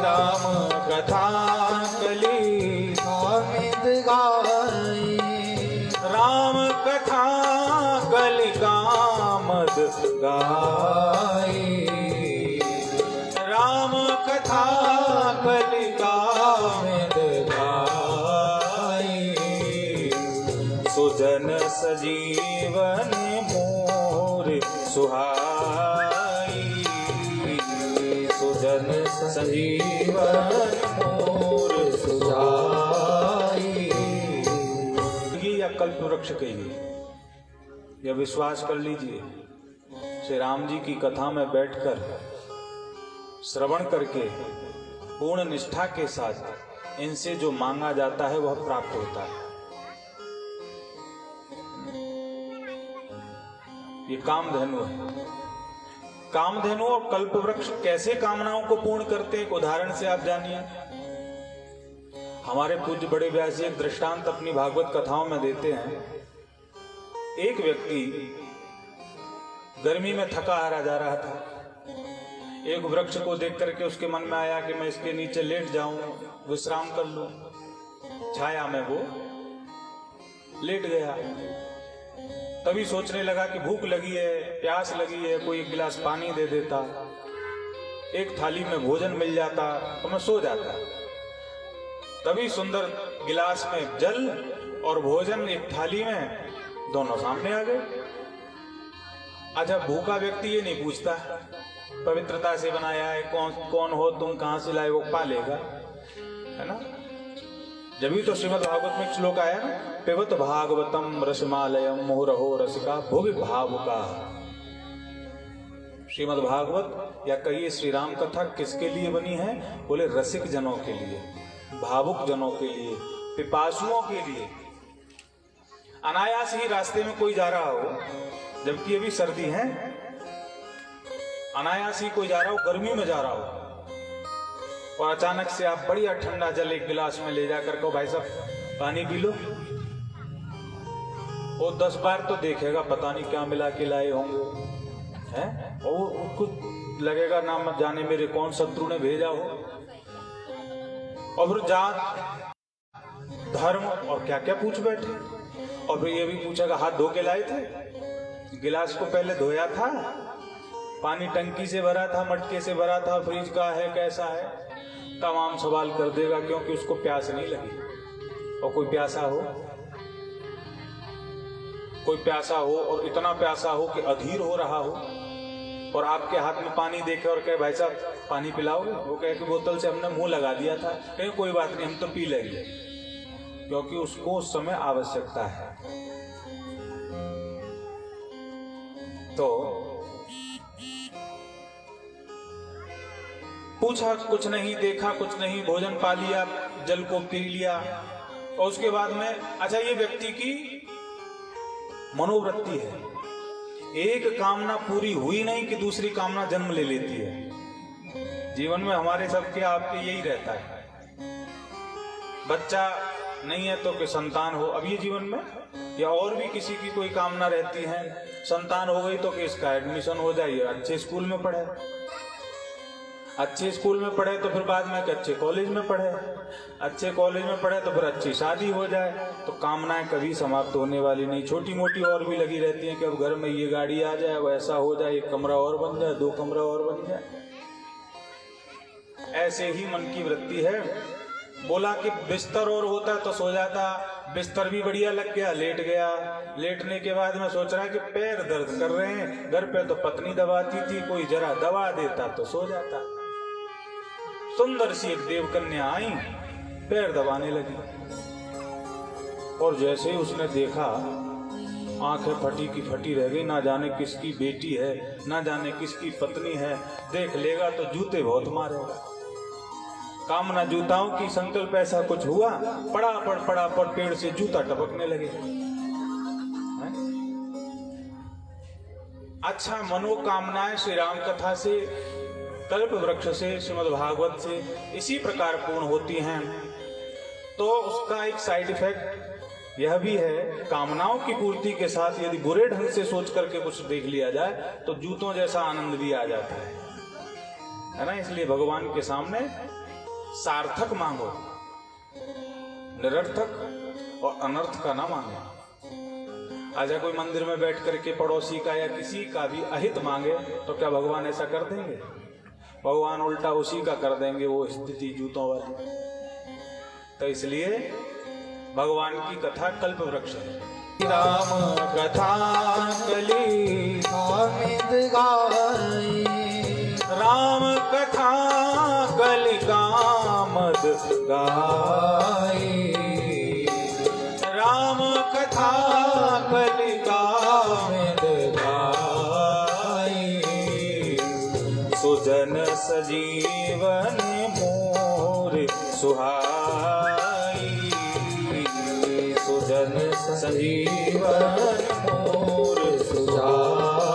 राम कथा कली कामिद गाई। राम कथा कली कामद गाई। राम कथा कली कामद गाई। सुजन सजीवन मोर सुहाई। सुजन सजीवन मोर सुहाई। या कल्प वृक्ष कहिए या विश्वास कर लीजिए, श्री राम जी की कथा में बैठकर श्रवण करके पूर्ण निष्ठा के साथ इनसे जो मांगा जाता है वह प्राप्त होता है। ये कामधेनु है। कामधेनु और कल्प वृक्ष कैसे कामनाओं को पूर्ण करते हैं, एक उदाहरण से आप जानिए। हमारे पूज्य बड़े व्यास जी एक दृष्टांत अपनी भागवत कथाओं में देते हैं। एक व्यक्ति गर्मी में थका हारा जा रहा था। एक वृक्ष को देख करके उसके मन में आया कि मैं इसके नीचे लेट जाऊं, विश्राम कर लूं। छाया में वो लेट गया। तभी सोचने लगा कि भूख लगी है, प्यास लगी है, कोई एक गिलास पानी दे देता, एक थाली में भोजन मिल जाता तो मैं सो जाता। तभी सुंदर गिलास में जल और भोजन एक थाली में, दोनों सामने आ गए। अच्छा, भूखा व्यक्ति ये नहीं पूछता पवित्रता से बनाया है, कौन हो तुम, कहां से लाए, वो पा लेगा, है ना। जब भी तो श्रीमद् भागवत में एक श्लोक आया ना, पिबत भागवतम रसमालयम मुहुरहो रसिका भोग भावुका। श्रीमद् भागवत या कहिए श्री राम कथा किसके लिए बनी है? बोले रसिक जनों के लिए, भावुक जनों के लिए, पिपासुओं के लिए। अनायास ही रास्ते में कोई जा रहा हो, जबकि अभी सर्दी है, अनायास ही कोई जा रहा हो, गर्मी में जा रहा हो, और अचानक से आप बढ़िया ठंडा जल एक गिलास में ले जाकर कहो भाई साहब पानी पी लो, वो 10 बार तो देखेगा, पता नहीं क्या मिला के लाए होंगे, हैं? और उसको लगेगा ना मत जाने मेरे कौन शत्रु ने भेजा हो। और फिर जात धर्म और क्या क्या पूछ बैठे। और फिर ये भी पूछेगा हाथ धो के लाए थे, गिलास को पहले धोया था, पानी टंकी से भरा था, मटके से भरा था, फ्रिज का है, कैसा है, तमाम सवाल कर देगा, क्योंकि उसको प्यास नहीं लगी। और कोई प्यासा हो और इतना प्यासा हो कि अधीर हो रहा हो, और आपके हाथ में पानी देखे और कहे भाई साहब पानी पिलाओगे, वो कहे कि बोतल से हमने मुंह लगा दिया था, कहे कोई बात नहीं हम तो पी लेंगे, क्योंकि उसको उस समय आवश्यकता है। तो पूछा कुछ नहीं, देखा कुछ नहीं, भोजन पा लिया, जल को पी लिया, और उसके बाद में अच्छा ये व्यक्ति की मनोवृत्ति है, एक कामना पूरी हुई नहीं कि दूसरी कामना जन्म ले लेती है। जीवन में हमारे सबके आपके यही रहता है, बच्चा नहीं है तो कि संतान हो, अब ये जीवन में, या और भी किसी की कोई कामना रहती है, संतान हो गई तो कि इसका एडमिशन हो जाए, अच्छे स्कूल में पढ़े, अच्छे स्कूल में पढ़े तो फिर बाद में अच्छे कॉलेज में पढ़े, अच्छे कॉलेज में पढ़े तो फिर अच्छी शादी हो जाए। तो कामनाएं कभी समाप्त होने वाली नहीं, छोटी मोटी और भी लगी रहती हैं कि अब घर में ये गाड़ी आ जाए, वैसा हो जाए, एक कमरा और बन जाए, 2 कमरा और बन जाए। ऐसे ही मन की वृत्ति है। बोला कि बिस्तर और होता तो सो जाता, बिस्तर भी बढ़िया लग गया, लेट गया, लेटने के बाद में सोच रहा है कि पैर दर्द कर रहे हैं, घर पे तो पत्नी दबाती थी, कोई जरा दबा देता तो सो जाता। सुंदर सी एक देवकन्या आई, पैर दबाने लगी, और जैसे ही उसने देखा आंखें फटी की फटी रह गई, ना जाने किसकी बेटी है, ना जाने किसकी पत्नी है, देख लेगा तो जूते बहुत मारेगा। कामना जूताओं की, संकल्प ऐसा कुछ हुआ, पड़ा पड़ पेड़ से जूता टपकने लगे। अच्छा, मनोकामनाएं श्री राम कथा से, कल्प वृक्ष से, श्रीमद् भागवत से इसी प्रकार पूर्ण होती हैं। तो उसका एक साइड इफेक्ट यह भी है, कामनाओं की पूर्ति के साथ यदि बुरे ढंग से सोच करके कुछ देख लिया जाए तो जूतों जैसा आनंद भी आ जाता है ना। इसलिए भगवान के सामने सार्थक मांगो, निरर्थक और अनर्थ का ना मांगे। आजा कोई मंदिर में बैठ करके पड़ोसी का या किसी का भी अहित मांगे तो क्या भगवान ऐसा कर देंगे? भगवान उल्टा उसी का कर देंगे, वो स्थिति जूतों वाली। तो इसलिए भगवान की कथा कल्प वृक्ष है। राम कथा कली आमिद गाई, राम कथा कली कामद गाई, राम कथा कली कामद गाई, सुजन सजीवन मोर सुहाई, सुजन सजीवन मोर सुहाई।